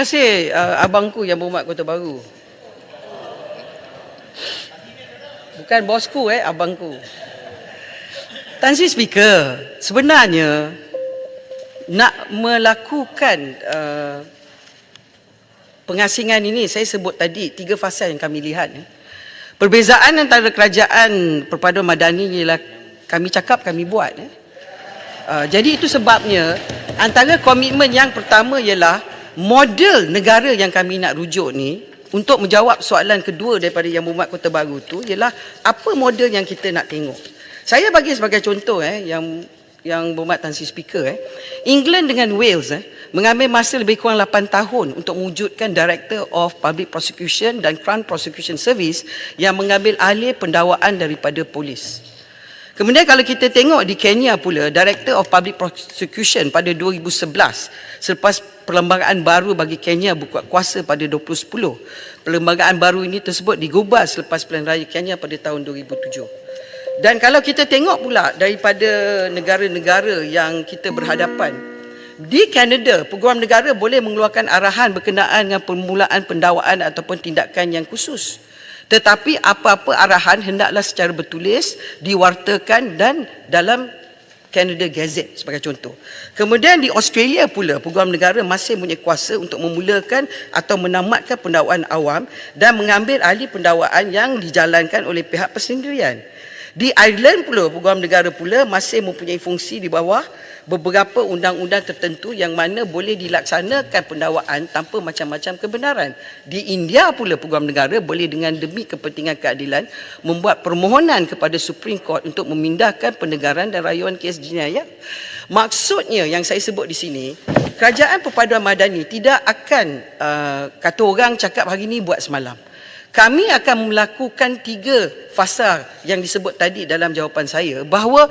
kasih abangku Yang Berhormat Kota Baru. Bukan bosku, abangku. Tan Sri Speaker, sebenarnya nak melakukan pengasingan ini, saya sebut tadi 3 fasa yang kami lihat. Perbezaan antara kerajaan perpaduan madani ialah kami cakap, kami buat. Jadi itu sebabnya antara komitmen yang pertama ialah model negara yang kami nak rujuk ni, untuk menjawab soalan kedua daripada Yang Berhormat Kota Baru tu ialah apa model yang kita nak tengok. Saya bagi sebagai contoh yang Berhormat Tan Sri Speaker, England dengan Wales mengambil masa lebih kurang 8 tahun untuk mewujudkan Director of Public Prosecution dan Crown Prosecution Service yang mengambil alih pendakwaan daripada polis. Kemudian kalau kita tengok di Kenya pula, Director of Public Prosecution pada 2011 selepas perlembagaan baru bagi Kenya buka kuasa pada 2010. Perlembagaan baru ini tersebut digubah selepas pilihan raya Kenya pada tahun 2007. Dan kalau kita tengok pula daripada negara-negara yang kita berhadapan, di Kanada, peguam negara boleh mengeluarkan arahan berkenaan dengan permulaan pendakwaan ataupun tindakan yang khusus. Tetapi apa-apa arahan hendaklah secara bertulis, diwartakan dan dalam Canada Gazette sebagai contoh. Kemudian di Australia pula, peguam negara masih mempunyai kuasa untuk memulakan atau menamatkan pendakwaan awam dan mengambil alih pendakwaan yang dijalankan oleh pihak persendirian. Di Ireland pula, peguam negara pula masih mempunyai fungsi di bawah beberapa undang-undang tertentu yang mana boleh dilaksanakan pendakwaan tanpa macam-macam kebenaran. Di India pula, peguam negara boleh dengan demi kepentingan keadilan membuat permohonan kepada Supreme Court untuk memindahkan penegaran dan rayuan kes jenayah. Maksudnya yang saya sebut di sini, kerajaan perpaduan madani tidak akan kata orang cakap hari ini buat semalam. Kami akan melakukan 3 fasa yang disebut tadi dalam jawapan saya, bahawa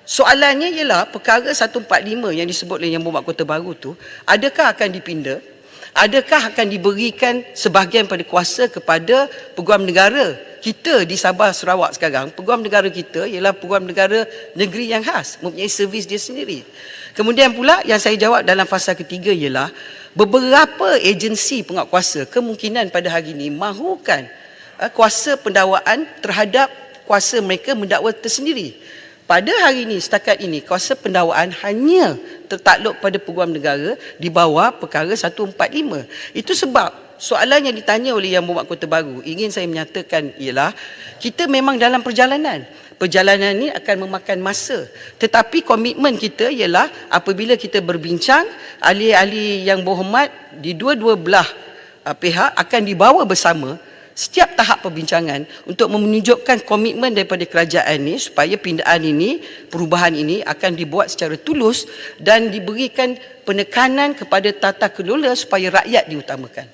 soalannya ialah perkara 145 yang disebut oleh Yang Berhormat Kota Baru tu, adakah akan dipinda? Adakah akan diberikan sebahagian pada kuasa kepada peguam negara kita di Sabah Sarawak sekarang? Peguam negara kita ialah peguam negara negeri yang khas, mempunyai servis dia sendiri. Kemudian pula yang saya jawab dalam fasa ketiga ialah beberapa agensi penguatkuasa kemungkinan pada hari ini mahukan kuasa pendakwaan terhadap kuasa mereka mendakwa tersendiri. Pada hari ini, setakat ini, kuasa pendakwaan hanya tertakluk pada peguam negara di bawah perkara 145. Itu sebab soalan yang ditanya oleh Yang Berhormat Kota Baru, ingin saya menyatakan ialah kita memang dalam perjalanan. Perjalanan ini akan memakan masa. Tetapi komitmen kita ialah apabila kita berbincang, ahli-ahli yang berhormat di dua-dua belah pihak akan dibawa bersama setiap tahap perbincangan untuk menunjukkan komitmen daripada kerajaan ini supaya pindaan ini, perubahan ini akan dibuat secara tulus dan diberikan penekanan kepada tata kelola supaya rakyat diutamakan.